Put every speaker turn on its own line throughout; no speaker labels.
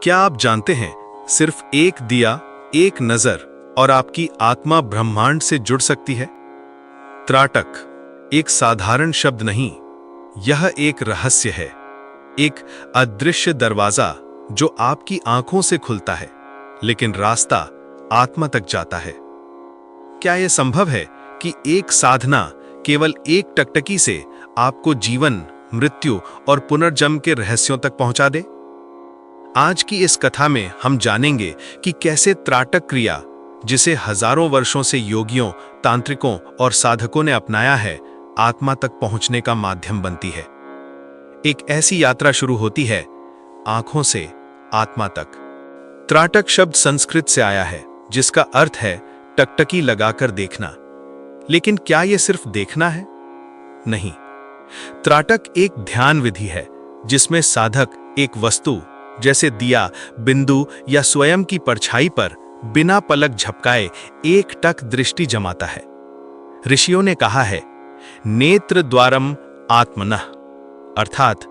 क्या आप जानते हैं, सिर्फ एक दिया, एक नजर और आपकी आत्मा ब्रह्मांड से जुड़ सकती है। त्राटक एक साधारण शब्द नहीं, यह एक रहस्य है, एक अदृश्य दरवाजा जो आपकी आंखों से खुलता है, लेकिन रास्ता आत्मा तक जाता है। क्या यह संभव है कि एक साधना, केवल एक टकटकी से आपको जीवन, मृत्यु और पुनर्जन्म के रहस्यों तक पहुंचा दे? आज की इस कथा में हम जानेंगे कि कैसे त्राटक क्रिया, जिसे हजारों वर्षों से योगियों, तांत्रिकों और साधकों ने अपनाया है, आत्मा तक पहुंचने का माध्यम बनती है। एक ऐसी यात्रा शुरू होती है आंखों से आत्मा तक। त्राटक शब्द संस्कृत से आया है, जिसका अर्थ है टकटकी लगाकर देखना। लेकिन क्या यह सिर्फ देखना है? नहीं, त्राटक एक ध्यान विधि है जिसमें साधक एक वस्तु जैसे दिया, बिंदु या स्वयं की परछाई पर बिना पलक झपकाए एक टक दृष्टि जमाता है। ऋषियों ने कहा है, नेत्र द्वारम आत्मनः, अर्थात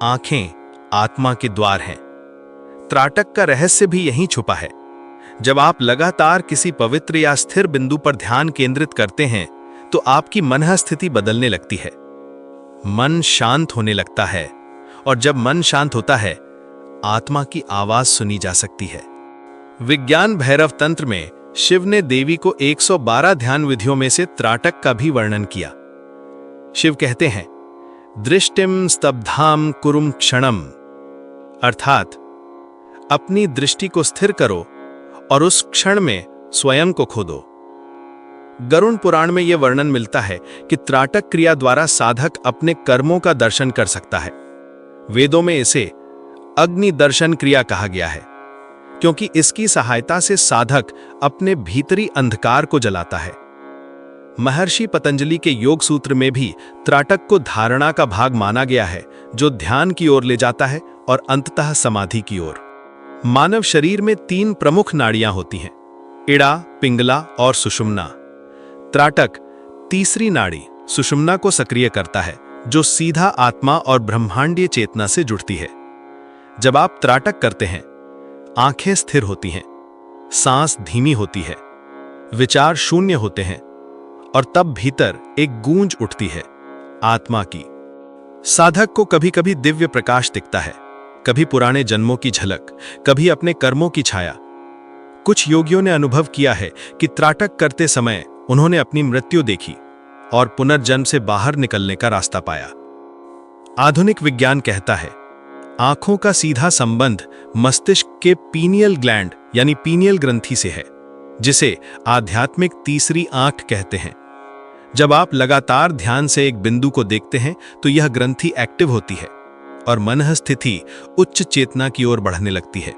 आंखें आत्मा के द्वार हैं। त्राटक का रहस्य भी यहीं छुपा है। जब आप लगातार किसी पवित्र या स्थिर बिंदु पर ध्यान केंद्रित करते हैं, तो आपकी मन स्थिति बदलने लगती है। मन शांत होने लगता है, और जब मन शांत होता है, आत्मा की आवाज सुनी जा सकती है। विज्ञान भैरव तंत्र में शिव ने देवी को 112 ध्यान विधियों में से त्राटक का भी वर्णन किया। शिव कहते हैं, दृष्टिम स्तब्धाम कुरुम क्षणम, अर्थात अपनी दृष्टि को स्थिर करो और उस क्षण में स्वयं को खो दो। गरुड़ पुराण में यह वर्णन मिलता है कि त्राटक क्रिया द्वारा साधक अपने कर्मों का दर्शन कर सकता है। वेदों में इसे अग्नि दर्शन क्रिया कहा गया है, क्योंकि इसकी सहायता से साधक अपने भीतरी अंधकार को जलाता है। महर्षि पतंजलि के योग सूत्र में भी त्राटक को धारणा का भाग माना गया है, जो ध्यान की ओर ले जाता है और अंततः समाधि की ओर। मानव शरीर में 3 प्रमुख नाड़ियां होती हैं, इड़ा, पिंगला और सुषुम्ना। त्राटक तीसरी नाड़ी सुषुम्ना को सक्रिय करता है, जो सीधा आत्मा और ब्रह्मांडीय चेतना से जुड़ती है। जब आप त्राटक करते हैं, आंखें स्थिर होती हैं, सांस धीमी होती है, विचार शून्य होते हैं, और तब भीतर एक गूंज उठती है, आत्मा की। साधक को कभी कभी दिव्य प्रकाश दिखता है, कभी पुराने जन्मों की झलक, कभी अपने कर्मों की छाया। कुछ योगियों ने अनुभव किया है कि त्राटक करते समय उन्होंने अपनी मृत्यु देखी और पुनर्जन्म से बाहर निकलने का रास्ता पाया। आधुनिक विज्ञान कहता है, आंखों का सीधा संबंध मस्तिष्क के पीनियल ग्लैंड यानी पीनियल ग्रंथि से है, जिसे आध्यात्मिक तीसरी आंख कहते हैं। जब आप लगातार ध्यान से एक बिंदु को देखते हैं, तो यह ग्रंथि एक्टिव होती है और मन स्थिति उच्च चेतना की ओर बढ़ने लगती है।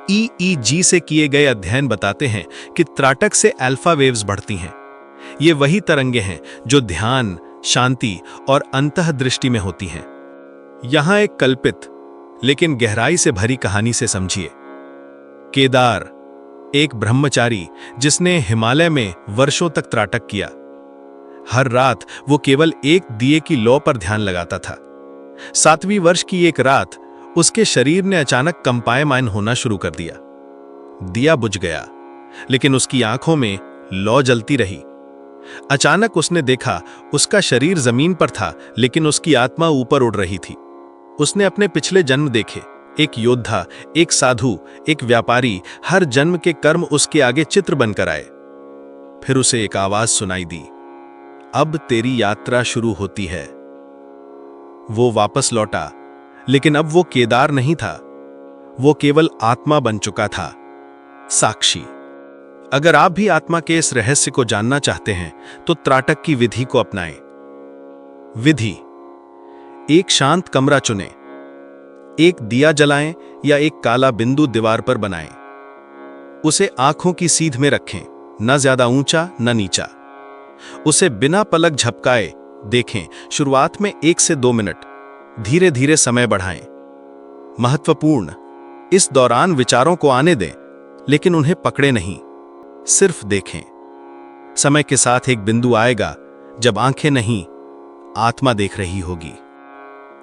EEG से किए गए अध्ययन बताते हैं कि त्राटक से अल्फा वेव्स बढ़ती हैं। ये वही तरंगे हैं जो ध्यान, शांति और अंतःदृष्टि में होती हैं। यहां एक कल्पित लेकिन गहराई से भरी कहानी से समझिए। केदार, एक ब्रह्मचारी जिसने हिमालय में वर्षों तक त्राटक किया। हर रात वो केवल एक दिए की लौ पर ध्यान लगाता था। 7वीं वर्ष की एक रात उसके शरीर ने अचानक कंपायमान होना शुरू कर दिया। दिया बुझ गया, लेकिन उसकी आंखों में लौ जलती रही। अचानक उसने देखा, उसका शरीर जमीन पर था, लेकिन उसकी आत्मा ऊपर उड़ रही थी। उसने अपने पिछले जन्म देखे, एक योद्धा, एक साधु, एक व्यापारी, हर जन्म के कर्म उसके आगे चित्र बनकर आए। फिर उसे एक आवाज सुनाई दी, अब तेरी यात्रा शुरू होती है। वो वापस लौटा, लेकिन अब वो केदार नहीं था, वो केवल आत्मा बन चुका था, साक्षी। अगर आप भी आत्मा के इस रहस्य को जानना चाहते हैं, तो त्राटक की विधि को अपनाएं। विधि: एक शांत कमरा चुनें, एक दिया जलाएं या एक काला बिंदु दीवार पर बनाएं। उसे आंखों की सीध में रखें, न ज्यादा ऊंचा न नीचा। उसे बिना पलक झपकाए देखें। शुरुआत में 1 से 2 मिनट, धीरे धीरे समय बढ़ाएं। महत्वपूर्ण, इस दौरान विचारों को आने दें, लेकिन उन्हें पकड़े नहीं, सिर्फ देखें। समय के साथ एक बिंदु आएगा जब आंखें नहीं, आत्मा देख रही होगी।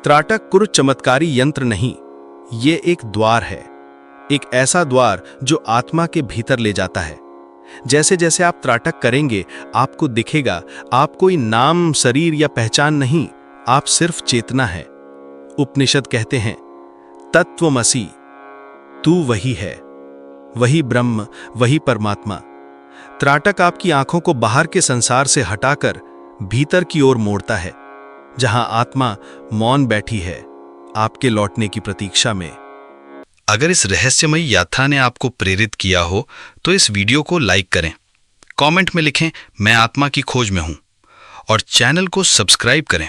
त्राटक कुछ चमत्कारी यंत्र नहीं, ये एक द्वार है, एक ऐसा द्वार जो आत्मा के भीतर ले जाता है। जैसे जैसे आप त्राटक करेंगे, आपको दिखेगा आप कोई नाम, शरीर या पहचान नहीं, आप सिर्फ चेतना है। उपनिषद कहते हैं, तत्वमसि, तू वही है, वही ब्रह्म, वही परमात्मा। त्राटक आपकी आंखों को बाहर के संसार से हटाकर भीतर की ओर मोड़ता है, जहां आत्मा मौन बैठी है, आपके लौटने की प्रतीक्षा में।
अगर इस रहस्यमयी यात्रा ने आपको प्रेरित किया हो तो इस वीडियो को लाइक करें, कमेंट में लिखें मैं आत्मा की खोज में हूं, और चैनल को सब्सक्राइब करें,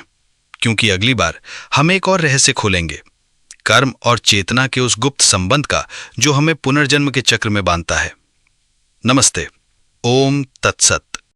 क्योंकि अगली बार हम एक और रहस्य खोलेंगे, कर्म और चेतना के उस गुप्त संबंध का जो हमें पुनर्जन्म के चक्र में बांधता है। नमस्ते। ओम तत्सत।